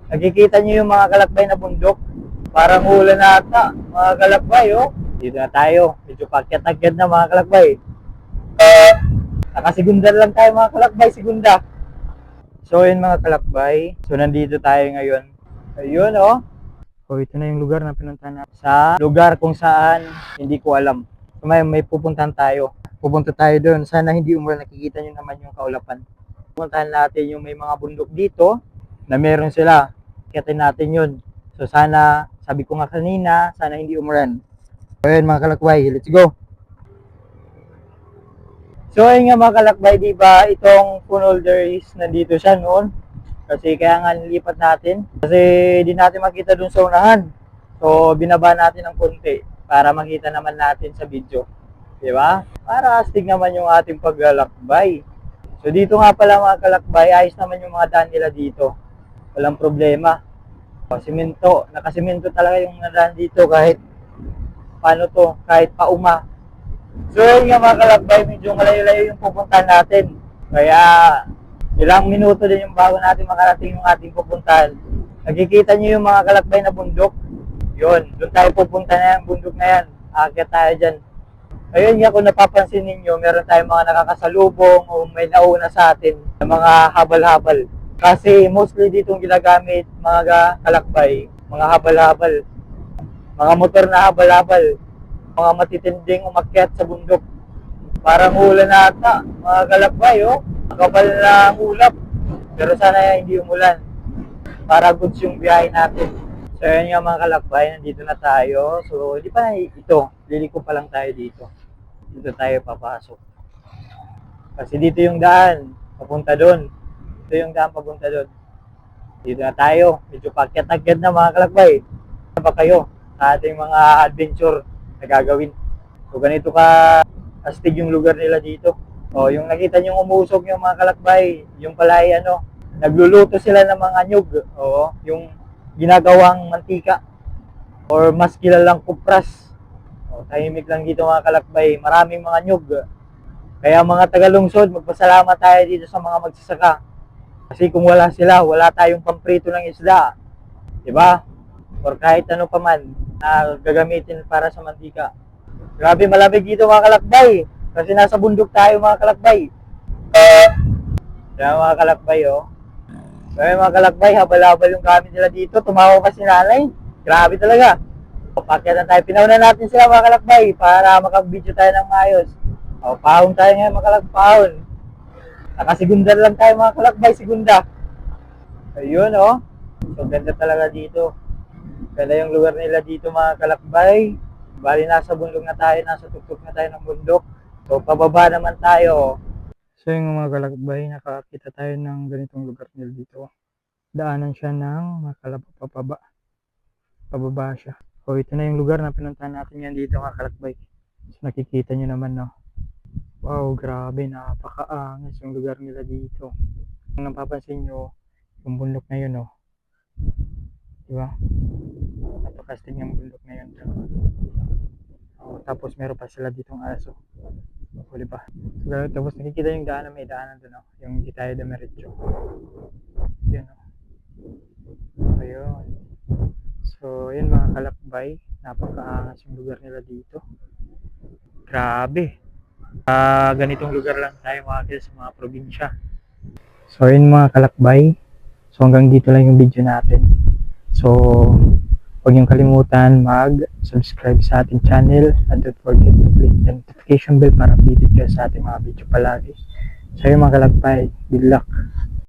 Nakikita niyo yung mga kalakbay na bundok? Parang ulan na ata, mga kalakbay, oh. Dito na tayo. Medyo pakyat-akyat na, mga kalakbay. Nakasigunda lang tayo, mga kalakbay, sigunda. So, yun mga kalakbay. So, nandito tayo ngayon. Ayun, oh. So, ito na yung lugar na pinuntahan natin. Sa lugar kung saan hindi ko alam. So, may pupuntahan tayo. Pupunta tayo doon. Sana hindi umulan. Nakikita nyo naman yung kaulapan. Pupuntahan natin yung may mga bundok dito na meron sila. Kiyatin natin yun. So, sana, sabi ko nga kanina, sana hindi umulan. So, yun mga kalakbay. Let's go. So, ayun nga mga kalakbay, di ba itong phone holder is nandito siya noon. Kasi kaya nga nilipat natin. Kasi di natin makita dun sa unahan. So, binaba natin ng konti para makita naman natin sa video. Di ba? Para astig naman yung ating paglalakbay. So, dito nga pala mga kalakbay, ayos naman yung mga daan nila dito. Walang problema. Simento, nakasimento talaga yung daan dito kahit paano to, kahit pauma. So, yun nga mga kalakbay, medyo malayo-layo yung pupuntahan natin. Kaya, ilang minuto din yung bago natin makarating yung ating pupuntahan. Nakikita nyo yung mga kalakbay na bundok? Yun, doon tayo pupunta na yung bundok na yan. Aakyat tayo dyan. Ayun nga, kung napapansin ninyo, meron tayong mga nakakasalubong o may nauna sa atin na mga habal-habal. Kasi mostly ditong ginagamit mga kalakbay, mga habal-habal. Mga motor na habal-habal. Mga matitinding umakyat sa bundok. Parang ulan na ata, mga kalakbay, oh. Kapal na ulap. Pero sana hindi umulan. Para goods yung biyahe natin. So yun nga mga kalakbay, nandito na tayo. So hindi pa ito, liliko pa lang tayo dito. Dito tayo papasok. Kasi dito yung daan, papunta doon. Ito yung daan papunta doon. Dito na tayo, medyo pakyat-akyat na mga kalakbay. Ano ba kayo sa ating mga adventure na gagawin? So ganito ka astig yung lugar nila dito. O, yung nakita nyo umusok yung mga kalakbay, yung pala ay nagluluto sila ng mga nyug. O, yung ginagawang mantika. Or mas kilalang kupras. O, tahimik lang dito mga kalakbay. Maraming mga nyug. Kaya mga tagalungsod, magpasalamat tayo dito sa mga magsasaka. Kasi kung wala sila, wala tayong pamprito ng isda. Diba? Or kahit ano pa man na gagamitin para sa mantika. Grabe, malamig dito mga kalakbay. Kasi nasa bundok tayo mga kalakbay. Kaya mga kalakbay, oh. Kaya mga kalakbay, habal-habal yung gamit nila dito. Tumawa pa si nanay. Grabe talaga. Pakyat na tayo. Pinauna natin sila mga kalakbay para makag-video tayo ng maayos. O, pahon tayo ngayon mga kalakbay. Pahon. Nakasigunda lang tayo mga kalakbay. Sigunda. Ayun, oh. So, ganda talaga dito. Ganda yung lugar nila dito mga kalakbay. Bali, nasa bundok na tayo. Nasa tuktok na tayo ng bundok. So, pababa naman tayo. So, yung mga kalakbay, nakakita tayo ng ganitong lugar nila dito. Daanan siya ng makalapapababa. Pababa siya. So, ito na yung lugar na pinuntahan natin yan dito mga kalakbay. So, nakikita nyo naman, no? Wow, grabe. Napakaangas yung lugar nila dito. Kung napapansin nyo, yung bundok na yun, no? Diba? Napakastig yung bundok na yun. Oh, tapos meron pa sila ditong aso. O, diba? So, tapos nakikita yung daanan, may daanan doon, no? Yung hindi tayo dumiretso. Yan, no? Ayun. So, yun mga kalakbay. Napakaangas yung lugar nila dito. Grabe. Ganitong lugar lang tayo mga sa mga probinsya. So, yun mga kalakbay. So, hanggang dito lang yung video natin. So, huwag niyong kalimutan mag-subscribe sa ating channel and don't forget to click the notification bell para updated kayo sa ating mga video palagi. So, yun mga kalakbay. Good luck.